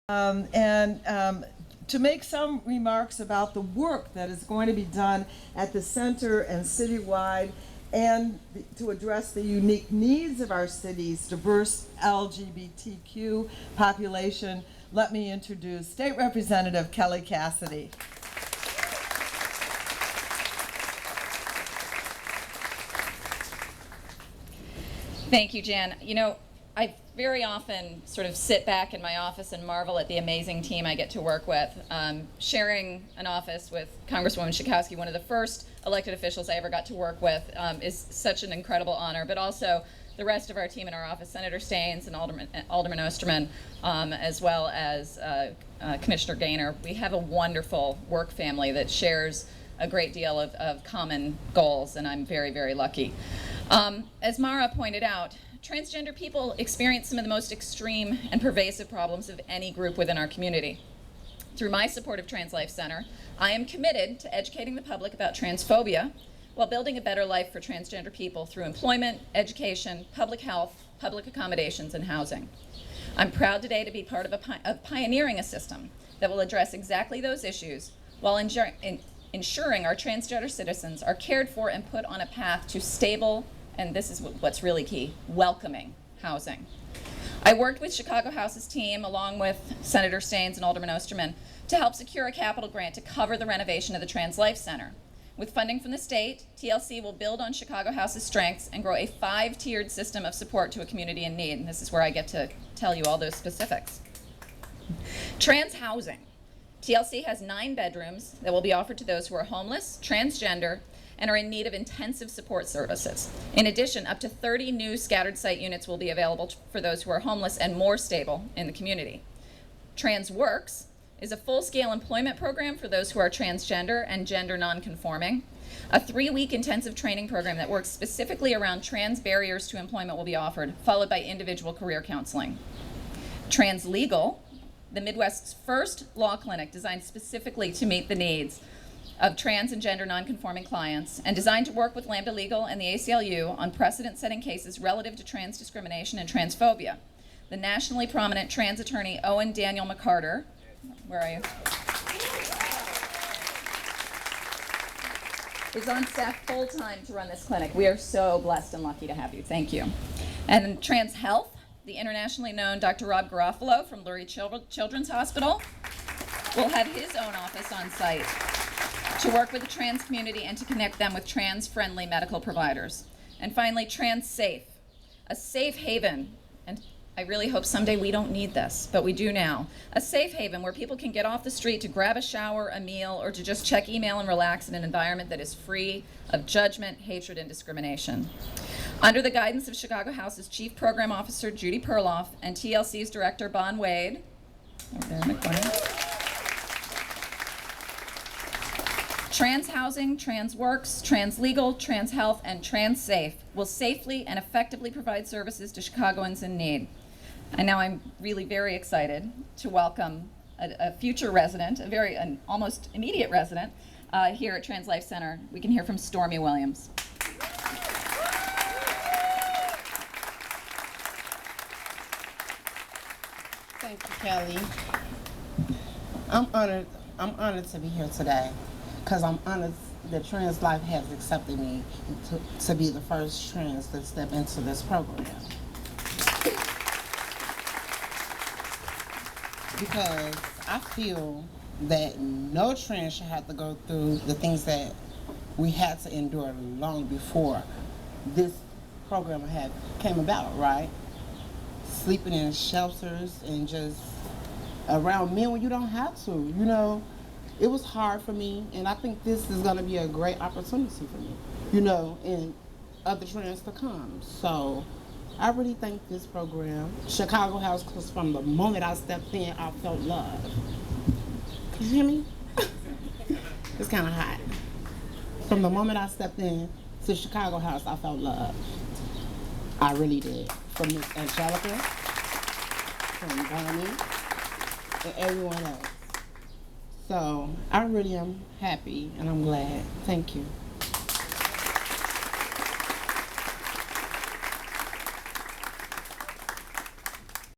To make some remarks about the work that is going to be done at the center and citywide, and to address the unique needs of our city's diverse LGBTQ population, let me introduce State Representative Kelly Cassidy. Thank you, Jan. You know, I very often sort of sit back in my office and marvel at the amazing team I get to work with. Sharing an office with Congresswoman Schakowsky, one of the first elected officials I ever got to work with, is such an incredible honor, but also the rest of our team in our office, Senator Staines and Alderman Osterman, as well as Commissioner Gaynor. We have a wonderful work family that shares a great deal of common goals, and I'm very, very lucky. As Mara pointed out, transgender people experience some of the most extreme and pervasive problems of any group within our community. Through my support of TransLife Center, I am committed to educating the public about transphobia while building a better life for transgender people through employment, education, public health, public accommodations, and housing. I'm proud today to be part of pioneering a system that will address exactly those issues while ensuring our transgender citizens are cared for and put on a path to stable, and this is what's really key, welcoming housing. I worked with Chicago House's team, along with Senator Staines and Alderman Osterman, to help secure a capital grant to cover the renovation of the TransLife Center. With funding from the state, TLC will build on Chicago House's strengths and grow a 5-tiered system of support to a community in need. And this is where I get to tell you all those specifics. Trans housing. TLC has 9 bedrooms that will be offered to those who are homeless, transgender, and are in need of intensive support services. In addition, up to 30 new scattered site units will be available for those who are homeless and more stable in the community. Trans Works is a full-scale employment program for those who are transgender and gender non-conforming. A 3-week intensive training program that works specifically around trans barriers to employment will be offered, followed by individual career counseling. Trans Legal, the Midwest's first law clinic designed specifically to meet the needs of trans and gender non-conforming clients, and designed to work with Lambda Legal and the ACLU on precedent-setting cases relative to trans discrimination and transphobia. The nationally prominent trans attorney Owen Daniel McCarter, where are you? Is on staff full-time to run this clinic. We are so blessed and lucky to have you. Thank you. And Trans Health, the internationally known Dr. Rob Garofalo from Lurie Children's Hospital will have his own office on site to work with the trans community and to connect them with trans-friendly medical providers. And finally, Trans Safe, a safe haven, and I really hope someday we don't need this, but we do now. A safe haven where people can get off the street to grab a shower, a meal, or to just check email and relax in an environment that is free of judgment, hatred, and discrimination. Under the guidance of Chicago House's Chief Program Officer Judy Perloff and TLC's Director Bon Wade, over there in the corner, Trans Housing, Trans Works, Trans Legal, Trans Health, and Trans Safe will safely and effectively provide services to Chicagoans in need. And now I'm really very excited to welcome a future resident, an almost immediate resident here at TransLife Center. We can hear from Stomy Williams. Thank you, Kelly. I'm honored to be here today because I'm honored that TransLife has accepted me to be the first trans to step into this program. Because I feel that no trans should have to go through the things that we had to endure long before this program came about, right? Sleeping in shelters and just around men when you don't have to, you know. It was hard for me, and I think this is gonna be a great opportunity for me, you know, and other trans to come. So I really thank this program, Chicago House, because from the moment I stepped in, I felt love. Can you hear me? It's kind of hot. From the moment I stepped in to Chicago House, I felt love. I really did. From Miss Angelica, from Bonnie, and everyone else. So I really am happy and I'm glad. Thank you.